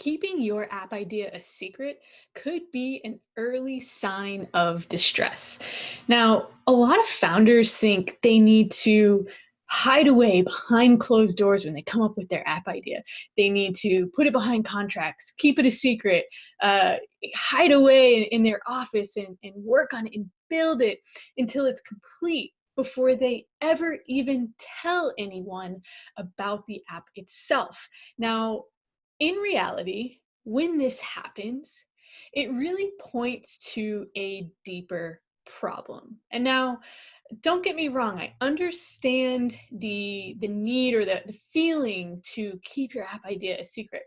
keeping your app idea a secret could be an early sign of distress. Now, a lot of founders think they need to hide away behind closed doors when they come up with their app idea. They need to put it behind contracts, keep it a secret, uh, hide away in their office and work on it and build it until it's complete before they ever even tell anyone about the app itself. Now, in reality, when this happens, it really points to a deeper problem. And now, don't get me wrong, I understand the need or the feeling to keep your app idea a secret.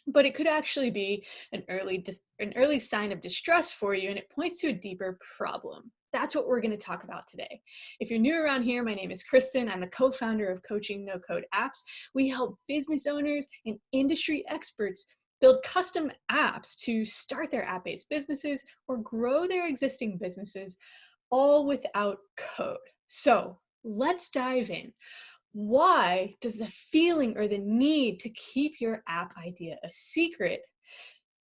But it could actually be an early sign of distress for you, and it points to a deeper problem. That's what we're going to talk about today. If you're new around here, my name is Kristen. I'm the co-founder of Coaching No Code Apps. We help business owners and industry experts build custom apps to start their app-based businesses or grow their existing businesses, all without code. So let's dive in. Why does the feeling or the need to keep your app idea a secret,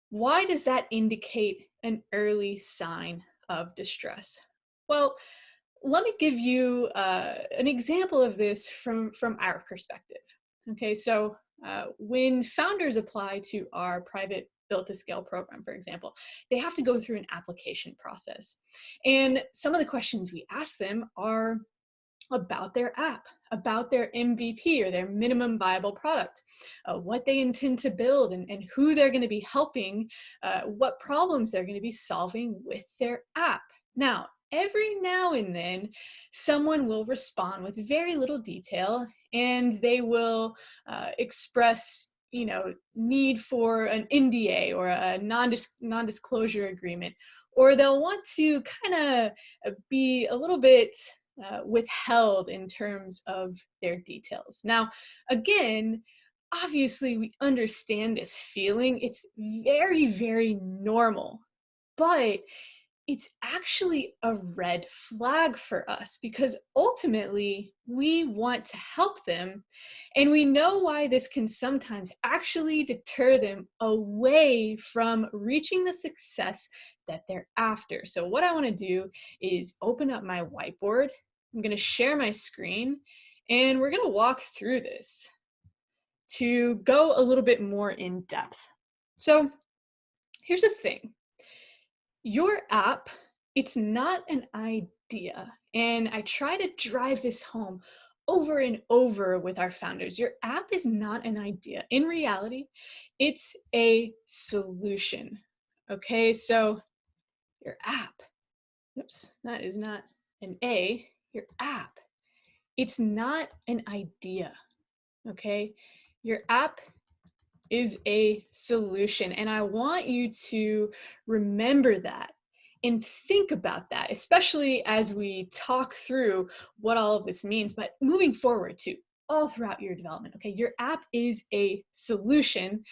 why does that indicate an early sign of distress? Well, let me give you an example of this from our perspective. Okay, so when founders apply to our private built to scale program, for example, they have to go through an application process. And some of the questions we ask them are about their app, about their MVP or their minimum viable product, what they intend to build and who they're going to be helping, what problems they're going to be solving with their app. Now, every now and then, someone will respond with very little detail and they will express need for an NDA or a non-disclosure agreement, or they'll want to kind of be a little bit withheld in terms of their details. Now, again, obviously we understand this feeling. It's very, very normal, but it's actually a red flag for us because ultimately we want to help them. And we know why this can sometimes actually deter them away from reaching the success that they're after. So what I want to do is open up my whiteboard. I'm going to share my screen and we're going to walk through this to go a little bit more in depth. So here's the thing. Your app, it's not an idea. And I try to drive this home over and over with our founders. Your app is not an idea. In reality, it's a solution. Okay, so your app, oops, that is not an A, your app, it's not an idea. Okay, your app is a solution. And I want you to remember that and think about that, especially as we talk through what all of this means, but moving forward too, all throughout your development. Okay, your app is a solution.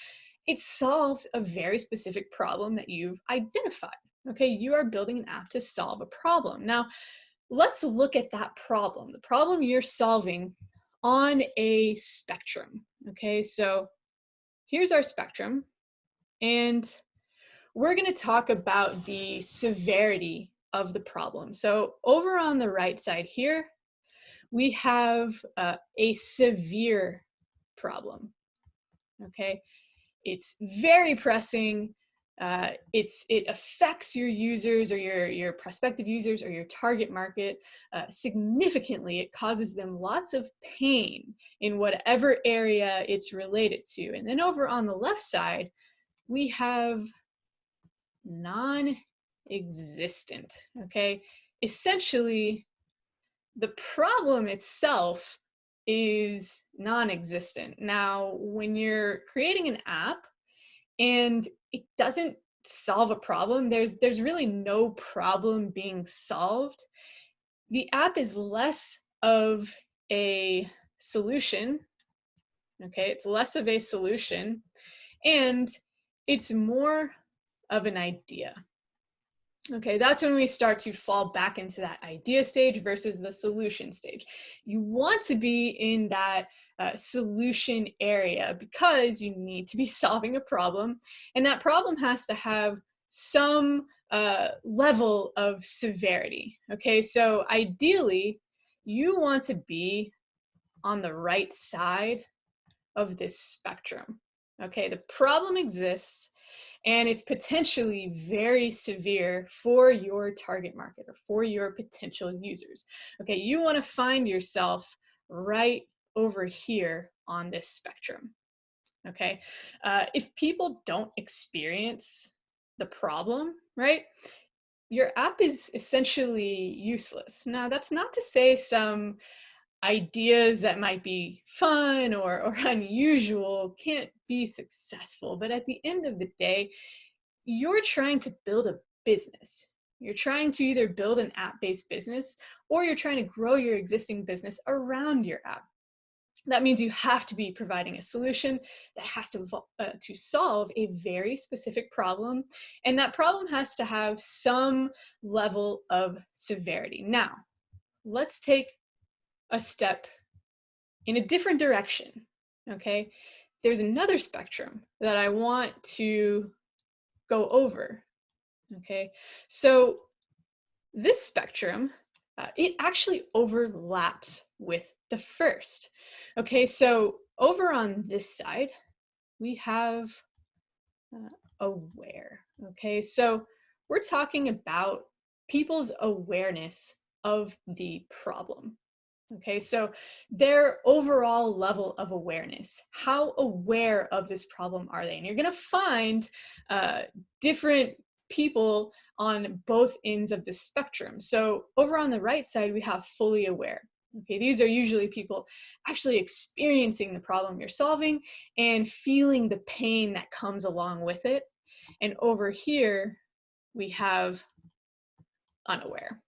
It solves a very specific problem that you've identified. Okay, you are building an app to solve a problem. Now, let's look at that problem, the problem you're solving on a spectrum. Okay, so here's our spectrum, and we're going to talk about the severity of the problem. So over on the right side here, we have a severe problem. Okay, it's very pressing. It affects your users or your prospective users or your target market significantly. It causes them lots of pain in whatever area it's related to. And then over on the left side, we have non-existent, okay? Essentially, the problem itself is non-existent. Now, when you're creating an app and it doesn't solve a problem, there's really no problem being solved. The app is less of a solution, okay? It's less of a solution, and it's more of an idea. Okay, that's when we start to fall back into that idea stage versus the solution stage. You want to be in that solution area because you need to be solving a problem, and that problem has to have some level of severity. Okay, so ideally, you want to be on the right side of this spectrum. Okay, the problem exists and it's potentially very severe for your target market or for your potential users. Okay, you want to find yourself right over here on this spectrum. Okay, if people don't experience the problem, right, your app is essentially useless. Now, that's not to say some ideas that might be fun or unusual can't be successful, but at the end of the day, you're trying to build a business. You're trying to either build an app-based business or you're trying to grow your existing business around your app. That means you have to be providing a solution that has to solve a very specific problem, and that problem has to have some level of severity. Now, let's take a step in a different direction. Okay, there's another spectrum that I want to go over. Okay, so this spectrum, it actually overlaps with the first. Okay, so over on this side, we have aware. Okay, so we're talking about people's awareness of the problem. Okay, so their overall level of awareness, how aware of this problem are they? And you're going to find different people on both ends of the spectrum. So over on the right side, we have fully aware. Okay, these are usually people actually experiencing the problem you're solving and feeling the pain that comes along with it. And over here, we have unaware.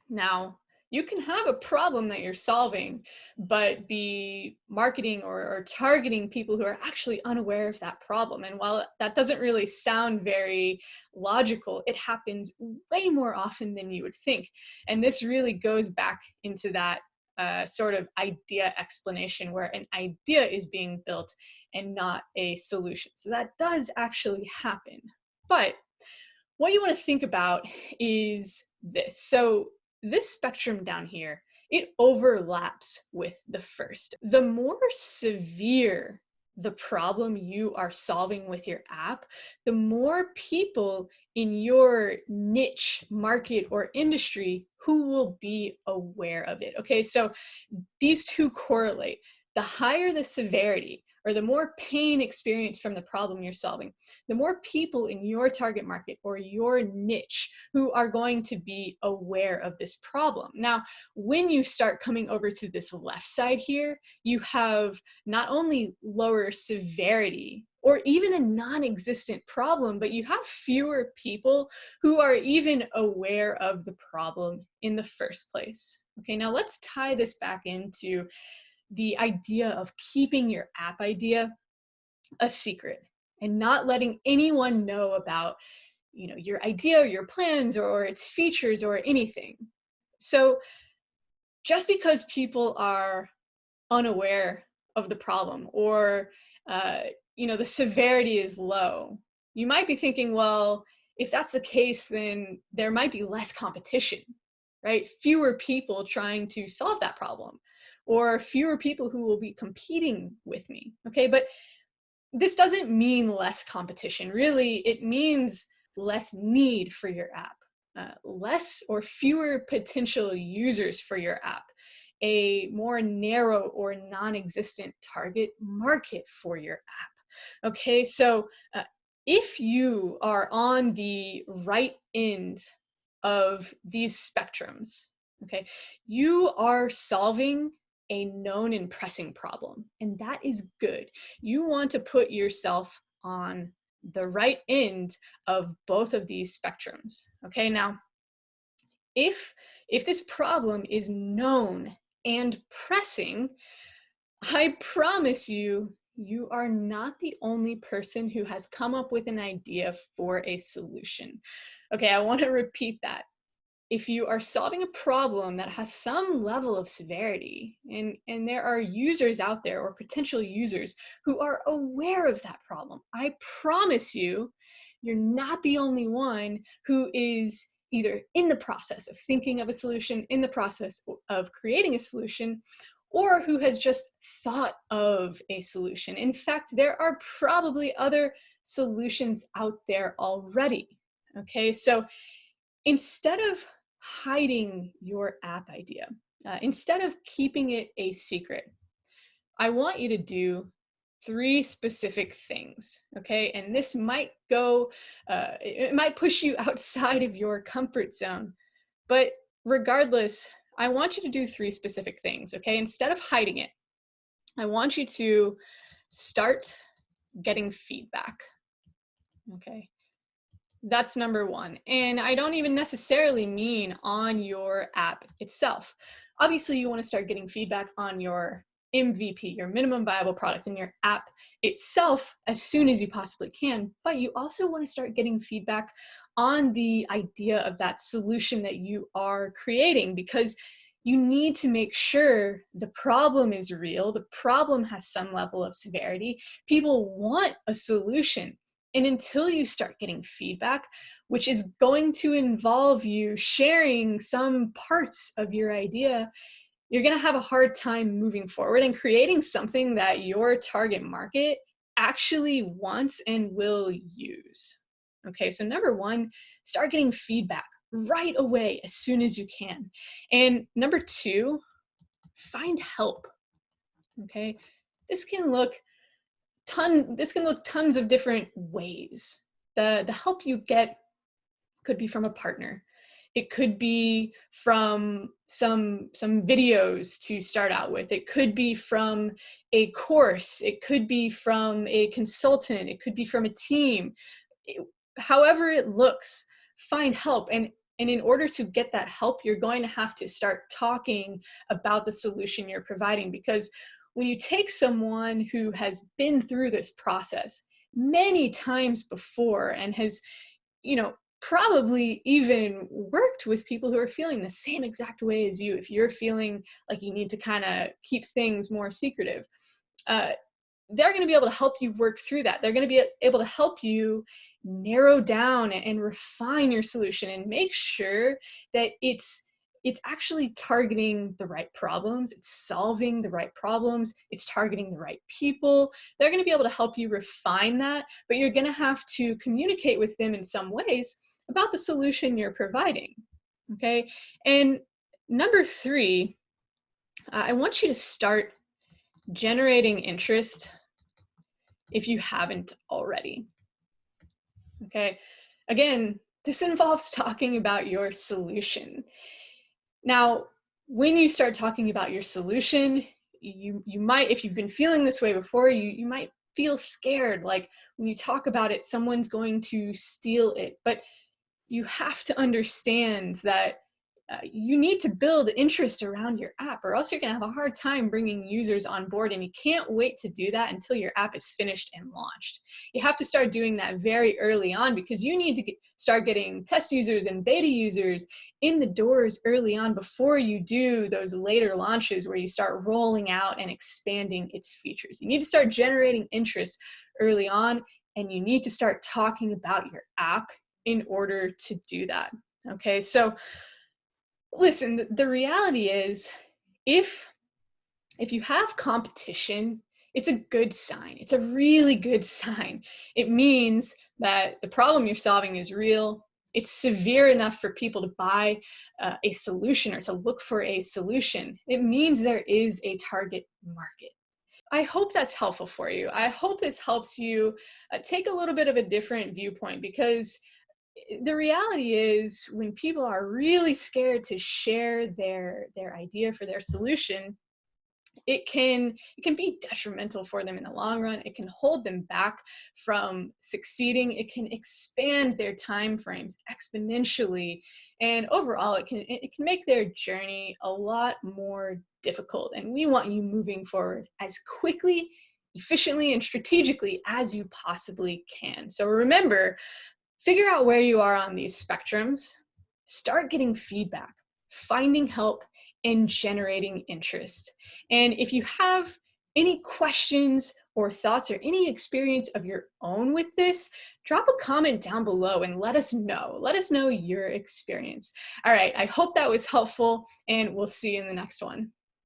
Now, you can have a problem that you're solving, but be marketing or targeting people who are actually unaware of that problem. And while that doesn't really sound very logical, it happens way more often than you would think. And this really goes back into that sort of idea explanation where an idea is being built and not a solution. So that does actually happen. But what you want to think about is this. So this spectrum down here, it overlaps with the first. The more severe the problem you are solving with your app, the more people in your niche, market, or industry who will be aware of it. Okay, so these two correlate. The higher the severity, or the more pain experienced from the problem you're solving, the more people in your target market or your niche who are going to be aware of this problem. Now, when you start coming over to this left side here, you have not only lower severity or even a non-existent problem, but you have fewer people who are even aware of the problem in the first place. Okay, now let's tie this back into the idea of keeping your app idea a secret and not letting anyone know about, your idea or your plans or its features or anything. So just because people are unaware of the problem or the severity is low, you might be thinking, well, if that's the case, then there might be less competition, right? Fewer people trying to solve that problem, or fewer people who will be competing with me. Okay, but this doesn't mean less competition. Really, it means less need for your app, less or fewer potential users for your app, a more narrow or non-existent target market for your app. Okay, so if you are on the right end of these spectrums, okay, you are solving a known and pressing problem, and that is good. You want to put yourself on the right end of both of these spectrums. Okay, now if this problem is known and pressing, I promise you, you are not the only person who has come up with an idea for a solution. Okay, I want to repeat that. if you are solving a problem that has some level of severity, and there are users out there or potential users who are aware of that problem, I promise you, you're not the only one who is either in the process of thinking of a solution, in the process of creating a solution, or who has just thought of a solution. In fact, there are probably other solutions out there already. Okay, so instead of hiding your app idea, instead of keeping it a secret, I want you to do three specific things, okay? And this might go, it might push you outside of your comfort zone, but regardless, I want you to do three specific things, okay? Instead of hiding it, I want you to start getting feedback, okay? That's number one. And I don't even necessarily mean on your app itself. Obviously, you want to start getting feedback on your MVP, your minimum viable product, in your app itself as soon as you possibly can. But you also want to start getting feedback on the idea of that solution that you are creating, because you need to make sure the problem is real, the problem has some level of severity. People want a solution. And until you start getting feedback, which is going to involve you sharing some parts of your idea, you're going to have a hard time moving forward and creating something that your target market actually wants and will use. Okay, so number one, start getting feedback right away as soon as you can. And number two, find help. Okay, this can look tons of different ways. The help you get could be from a partner. It could be from some videos to start out with. It could be from a course. It could be from a consultant. It could be from a team. However it looks, find help. And in order to get that help, you're going to have to start talking about the solution you're providing, because when you take someone who has been through this process many times before and has, probably even worked with people who are feeling the same exact way as you, if you're feeling like you need to kind of keep things more secretive, uh, they're going to be able to help you work through that. They're going to be able to help you narrow down and refine your solution and make sure that it's actually targeting the right problems, it's solving the right problems, it's targeting the right people. They're going to be able to help you refine that, but you're going to have to communicate with them in some ways about the solution you're providing. Okay? And number three, I want you to start generating interest if you haven't already. Okay, again, this involves talking about your solution. Now, when you start talking about your solution, you might, if you've been feeling this way before, you might feel scared, like when you talk about it, someone's going to steal it. But you have to understand that you need to build interest around your app, or else you're going to have a hard time bringing users on board, and you can't wait to do that until your app is finished and launched. You have to start doing that very early on, because you need to start getting test users and beta users in the doors early on before you do those later launches where you start rolling out and expanding its features. You need to start generating interest early on, and you need to start talking about your app in order to do that. Okay, so listen, the reality is, if you have competition, it's a good sign. It's a really good sign. It means that the problem you're solving is real. It's severe enough for people to buy a solution or to look for a solution. It means there is a target market. I hope that's helpful for you. I hope this helps you take a little bit of a different viewpoint, because the reality is, when people are really scared to share their idea for their solution, it can be detrimental for them in the long run. It can hold them back from succeeding. It can expand their time frames exponentially, and overall it can make their journey a lot more difficult. And we want you moving forward as quickly, efficiently, and strategically as you possibly can. So remember, figure out where you are on these spectrums. start getting feedback, finding help, and generating interest. And if you have any questions or thoughts or any experience of your own with this, drop a comment down below and let us know. Let us know your experience. All right, I hope that was helpful, and we'll see you in the next one.